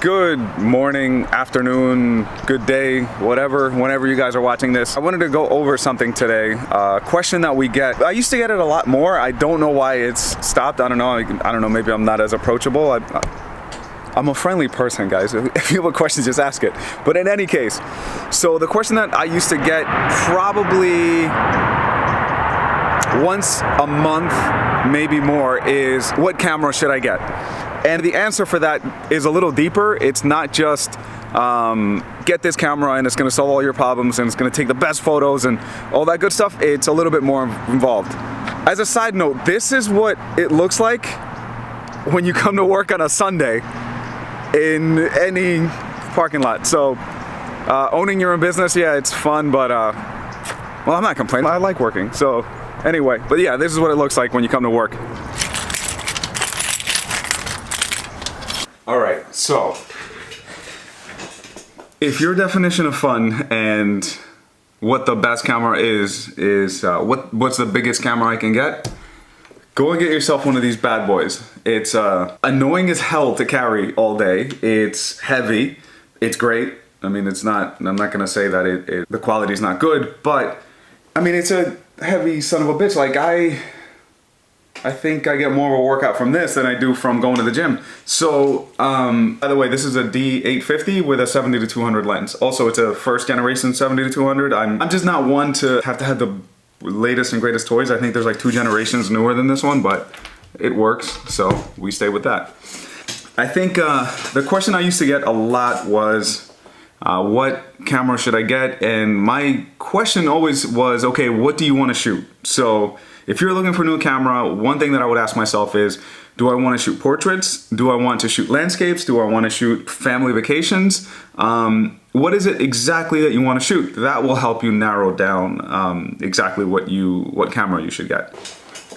Good morning, afternoon, good day, whatever, whenever you guys are watching this. I wanted to go over something today. A question that we get. I used to get it a lot more. I don't know why it's stopped. I don't know. Maybe I'm not as approachable. I'm a friendly person, guys. If you have a question, just ask it. But in any case, so the question that I used to get probably once a month, maybe more, is what camera should I get? And the answer for that is a little deeper. It's not just get this camera and it's gonna solve all your problems and it's gonna take the best photos and all that good stuff. It's a little bit more involved. As a side note, this is what it looks like when you come to work on a Sunday in any parking lot. So owning your own business, yeah, it's fun, but well, I'm not complaining. I like working. So anyway, but yeah, this is what it looks like when you come to work. All right, so if your definition of fun and what the best camera is what's the biggest camera I can get, go and get yourself one of these bad boys. It's annoying as hell to carry all day. It's heavy. It's great. I mean, it's not. I'm not gonna say that the quality is not good, but I mean, it's a heavy son of a bitch. Like I think I get more of a workout from this than I do from going to the gym. So, by the way, this is a D850 with a 70-200 lens. Also, it's a first generation 70-200. I'm just not one to have the latest and greatest toys. I think there's like 2 generations newer than this one, but it works, so we stay with that. I think the question I used to get a lot was, what camera should I get? And my question always was, okay, what do you want to shoot? So if you're looking for a new camera, one thing that I would ask myself is, do I want to shoot portraits? Do I want to shoot landscapes? Do I want to shoot family vacations? What is it exactly that you want to shoot? That will help you narrow down exactly what camera you should get.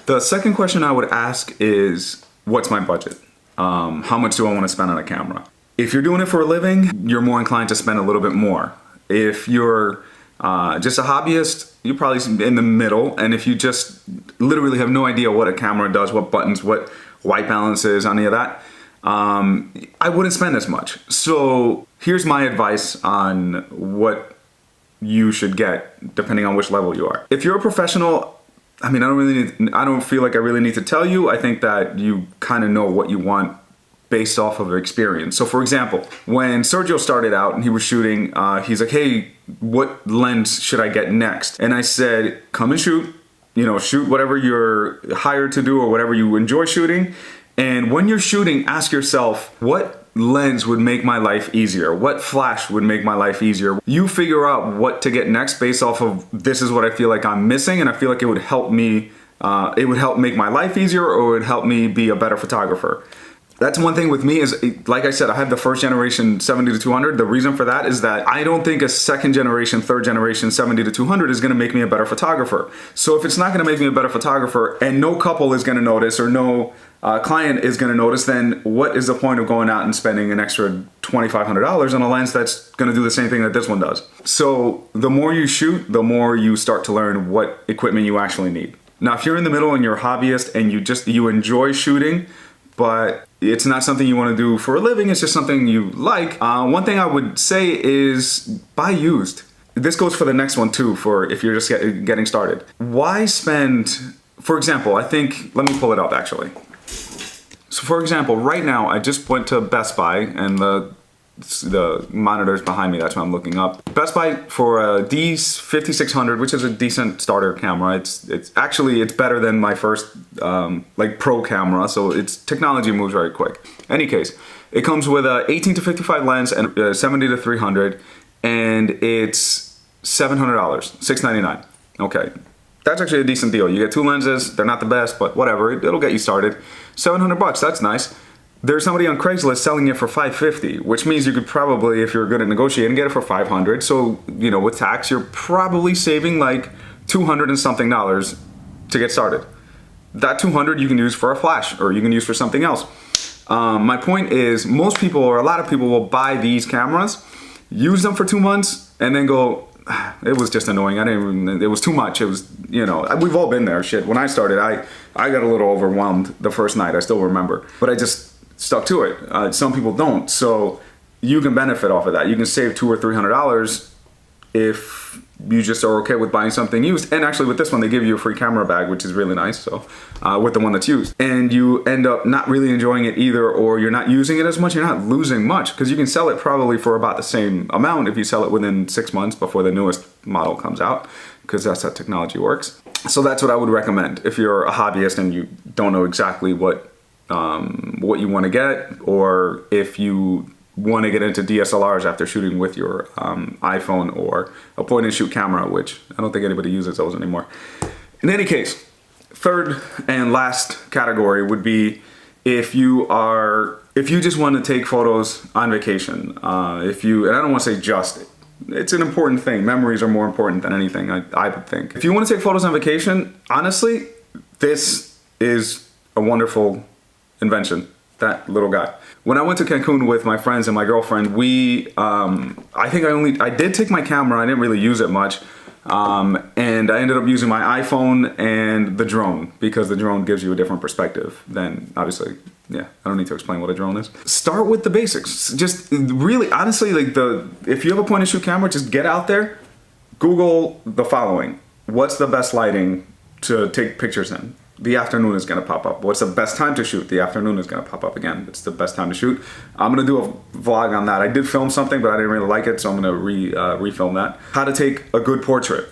The second question I would ask is, what's my budget? How much do I want to spend on a camera? If you're doing it for a living, you're more inclined to spend a little bit more. If you're just a hobbyist, you're probably in the middle. And if you just literally have no idea what a camera does, what buttons, what white balance is, any of that, I wouldn't spend as much. So here's my advice on what you should get depending on which level you are. If you're a professional, I mean, I don't feel like I really need to tell you. I think that you kind of know what you want based off of experience. So for example, when Sergio started out and he was shooting, he's like, hey, what lens should I get next? And I said, come and shoot, shoot whatever you're hired to do or whatever you enjoy shooting. And when you're shooting, ask yourself, what lens would make my life easier? What flash would make my life easier? You figure out what to get next based off of, this is what I feel like I'm missing, and I feel like it would help me, it would help make my life easier, or it would help me be a better photographer. That's one thing with me is, like I said, I have the first generation 70-200. The reason for that is that I don't think a second generation, third generation 70-200 is gonna make me a better photographer. So if it's not gonna make me a better photographer and no couple is gonna notice or no client is gonna notice, then what is the point of going out and spending an extra $2,500 on a lens that's gonna do the same thing that this one does? So the more you shoot, the more you start to learn what equipment you actually need. Now, if you're in the middle and you're a hobbyist and you enjoy shooting, but it's not something you want to do for a living, it's just something you like, one thing I would say is buy used. This goes for the next one too, for if you're just getting started. Why spend, for example, let me pull it up actually. So for example, right now I just went to Best Buy, and the monitor's behind me, that's what I'm looking up. Best Buy for a D5600, which is a decent starter camera. It's actually better than my first like pro camera, so its technology moves very quick. Any case, it comes with a 18-55 lens and 70-300, and it's $700, $699. Okay, that's actually a decent deal. You get 2 lenses, they're not the best, but whatever, it'll get you started. $700, that's nice. There's somebody on Craigslist selling it for $550, which means you could probably, if you're good at negotiating, get it for $500. So, with tax, you're probably saving like $200 and something to get started. That $200 you can use for a flash, or you can use for something else. My point is, most people, or a lot of people, will buy these cameras, use them for 2 months, and then go, it was just annoying. It was too much. It was, we've all been there. Shit. When I started, I got a little overwhelmed the first night. I still remember, but I just stuck to it. Some people don't. So you can benefit off of that. You can save $200 or $300 if you just are okay with buying something used. And actually with this one, they give you a free camera bag, which is really nice. So with the one that's used, and you end up not really enjoying it either, or you're not using it as much, you're not losing much, because you can sell it probably for about the same amount if you sell it within 6 months before the newest model comes out, because that's how technology works. So that's what I would recommend if you're a hobbyist and you don't know exactly what you want to get, or if you want to get into DSLRs after shooting with your iPhone or a point and shoot camera, which I don't think anybody uses those anymore. In any case, third and last category would be if you just want to take photos on vacation. And I don't want to say just, it's an important thing. Memories are more important than anything, I would think. If you want to take photos on vacation, honestly, this is a wonderful invention, that little guy. When I went to Cancun with my friends and my girlfriend, I did take my camera, I didn't really use it much. And I ended up using my iPhone and the drone, because the drone gives you a different perspective than, obviously, yeah, I don't need to explain what a drone is. Start with the basics. Just really, honestly, if you have a point and shoot camera, just get out there, Google the following. What's the best lighting to take pictures in? The afternoon is going to pop up. What's the best time to shoot? The afternoon is going to pop up again. It's the best time to shoot. I'm going to do a vlog on that. I did film something, but I didn't really like it, so I'm going to refilm that. How to take a good portrait.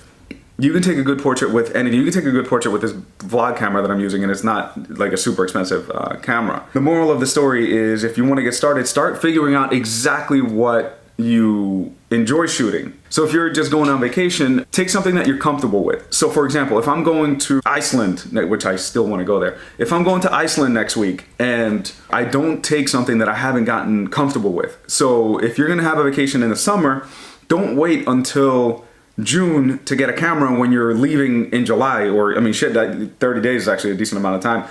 You can take a good portrait with anything. You can take a good portrait with this vlog camera that I'm using, and it's not like a super expensive camera. The moral of the story is, if you want to get started, start figuring out exactly what you enjoy shooting. So if you're just going on vacation, take something that you're comfortable with. So for example, if I'm going to Iceland, which I still want to go there, if I'm going to Iceland next week and I don't take something that I haven't gotten comfortable with. So if you're going to have a vacation in the summer, don't wait until June to get a camera when you're leaving in July, or 30 days is actually a decent amount of time.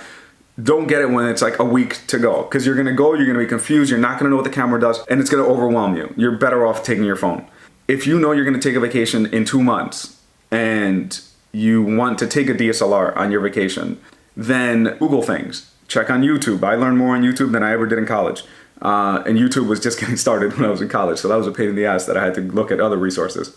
Don't get it when it's like a week to go, because you're gonna go, you're gonna be confused, you're not gonna know what the camera does, and it's gonna overwhelm you. You're better off taking your phone. If you know you're gonna take a vacation in 2 months and you want to take a DSLR on your vacation, then Google things. Check on YouTube. I learned more on YouTube than I ever did in college. And YouTube was just getting started when I was in college, so that was a pain in the ass that I had to look at other resources.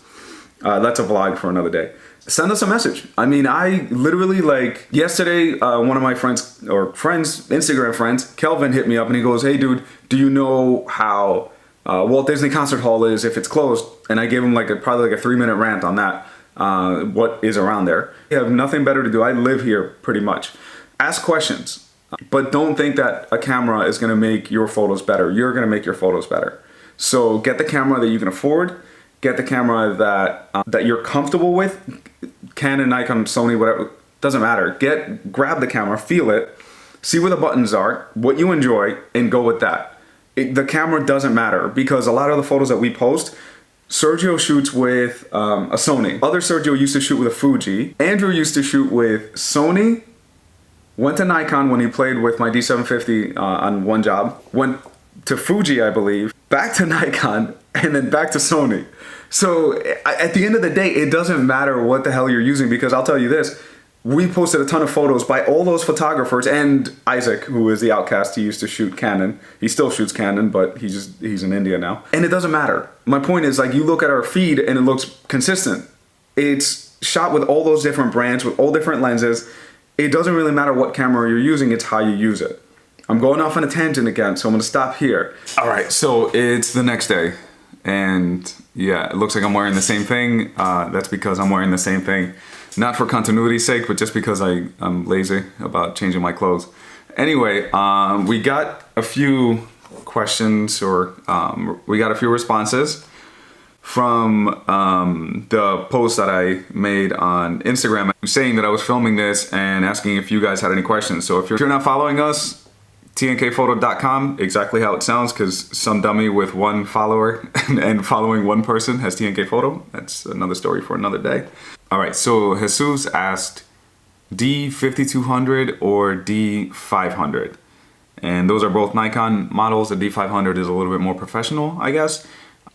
That's a vlog for another day. Send us a message. I literally, yesterday, one of my friends, Instagram friends, Kelvin, hit me up and he goes, "Hey dude, do you know how Walt Disney Concert Hall is if it's closed?" And I gave him probably a 3-minute rant on that, what is around there. You have nothing better to do. I live here pretty much. Ask questions, but don't think that a camera is gonna make your photos better. You're gonna make your photos better. So get the camera that you can afford. Get the camera that you're comfortable with. Canon, Nikon, Sony, whatever, doesn't matter. Grab the camera, feel it, see where the buttons are, what you enjoy, and go with that. The camera doesn't matter, because a lot of the photos that we post, Sergio shoots with a Sony. Other Sergio used to shoot with a Fuji. Andrew used to shoot with Sony, went to Nikon when he played with my D750 on one job, went to Fuji, I believe, back to Nikon, and then back to Sony. So at the end of the day, it doesn't matter what the hell you're using, because I'll tell you this, we posted a ton of photos by all those photographers, and Isaac, who is the outcast, he used to shoot Canon. He still shoots Canon, but he's in India now. And it doesn't matter. My point is, you look at our feed and it looks consistent. It's shot with all those different brands, with all different lenses. It doesn't really matter what camera you're using, it's how you use it. I'm going off on a tangent again, so I'm gonna stop here. All right, so it's the next day. And yeah, it looks like I'm wearing the same thing. That's because I'm wearing the same thing, not for continuity's sake, but just because I'm lazy about changing my clothes. Anyway, we got a few questions, or we got a few responses from the post that I made on Instagram saying that I was filming this and asking if you guys had any questions. So if you're not following us, tnkphoto.com, exactly how it sounds, because some dummy with 1 follower and following 1 person has TNK Photo. That's another story for another day. All right, so Jesus asked D5200 or D500. And those are both Nikon models. The D500 is a little bit more professional, I guess.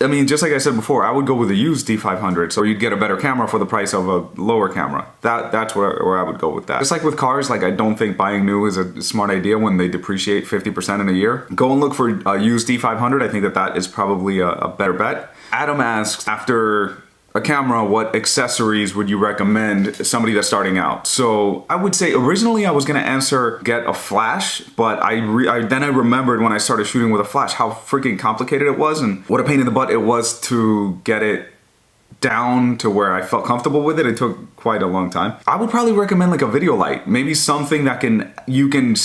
I mean, just like I said before, I would go with a used D500, so you'd get a better camera for the price of a lower camera. That's where I would go with that. Just like with cars, like I don't think buying new is a smart idea when they depreciate 50% in a year. Go and look for a used D500. I think that is probably a better bet. Adam asks, after a camera, what accessories would you recommend somebody that's starting out? So I would say originally I was gonna answer get a flash, but then I remembered when I started shooting with a flash how freaking complicated it was and what a pain in the butt it was to get it down to where I felt comfortable with it. It took quite a long time. I would probably recommend like a video light, maybe something that you can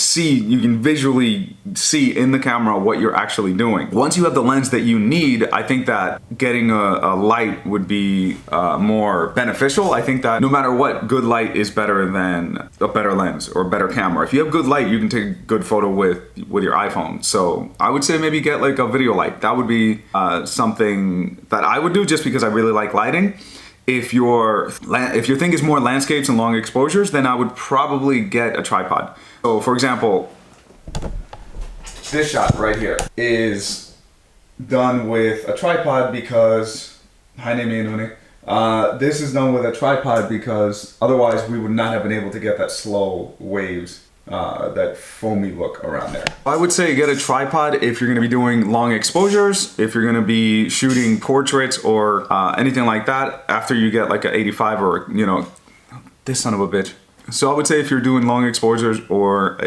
visually see in the camera what you're actually doing. Once you have the lens that you need, I think that getting a light would be more beneficial. I think that no matter what, good light is better than a better lens or better camera. If you have good light, you can take a good photo with your iPhone. So I would say maybe get like a video light. That would be something that I would do just because I really like lighting. If your thing is more landscapes and long exposures, then I would probably get a tripod. So for example, this shot right here is done with a tripod because, hi Nami. This is done with a tripod because otherwise we would not have been able to get that slow waves, that foamy look around there. I would say get a tripod if you're gonna be doing long exposures, if you're gonna be shooting portraits or anything like that after you get like an 85 or, you know, this son of a bitch. So I would say if you're doing long exposures or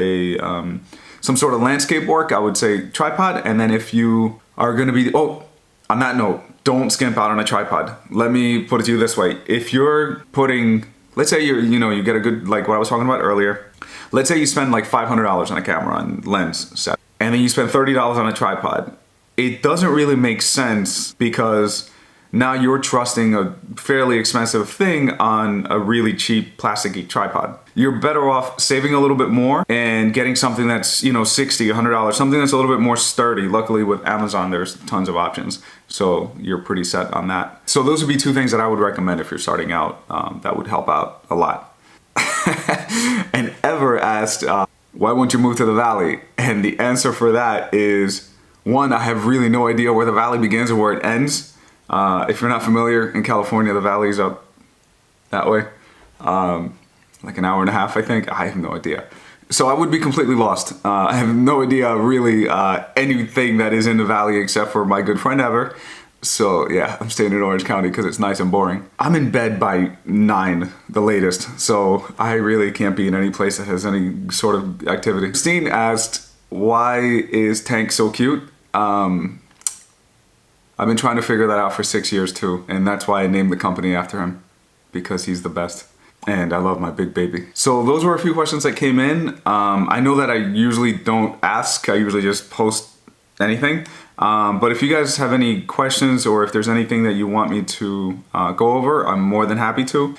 some sort of landscape work, I would say tripod. And then if you are gonna be, on that note, don't skimp out on a tripod. Let me put it to you this way. If you're putting, let's say you get a good, like what I was talking about earlier, let's say you spend like $500 on a camera and lens set, and then you spend $30 on a tripod. It doesn't really make sense because now you're trusting a fairly expensive thing on a really cheap plasticky tripod. You're better off saving a little bit more and getting something that's, $60, $100, something that's a little bit more sturdy. Luckily with Amazon, there's tons of options. So you're pretty set on that. So those would be two things that I would recommend if you're starting out. That would help out a lot. And Ever asked, why won't you move to the valley? And the answer for that is, one, I have really no idea where the valley begins or where it ends. If you're not familiar, in California, the valley's up that way. Like an hour and a half, I think. I have no idea. So I would be completely lost. I have no idea really anything that is in the valley except for my good friend Ever. So yeah, I'm staying in Orange County because it's nice and boring. I'm in bed by 9, the latest, so I really can't be in any place that has any sort of activity. Christine asked, why is Tank so cute? I've been trying to figure that out for 6 years too, and that's why I named the company after him, because he's the best. And I love my big baby. So those were a few questions that came in. I know that I usually don't ask, I usually just post anything. But if you guys have any questions or if there's anything that you want me to go over, I'm more than happy to.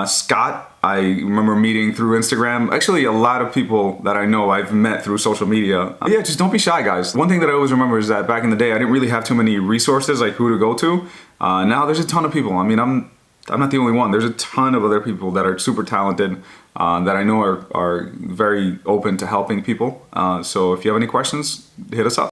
Scott, I remember meeting through Instagram. Actually, a lot of people that I know I've met through social media. Yeah, just don't be shy, guys. One thing that I always remember is that back in the day, I didn't really have too many resources, like who to go to. Now there's a ton of people. I mean, I'm not the only one. There's a ton of other people that are super talented that I know are very open to helping people. So if you have any questions, hit us up.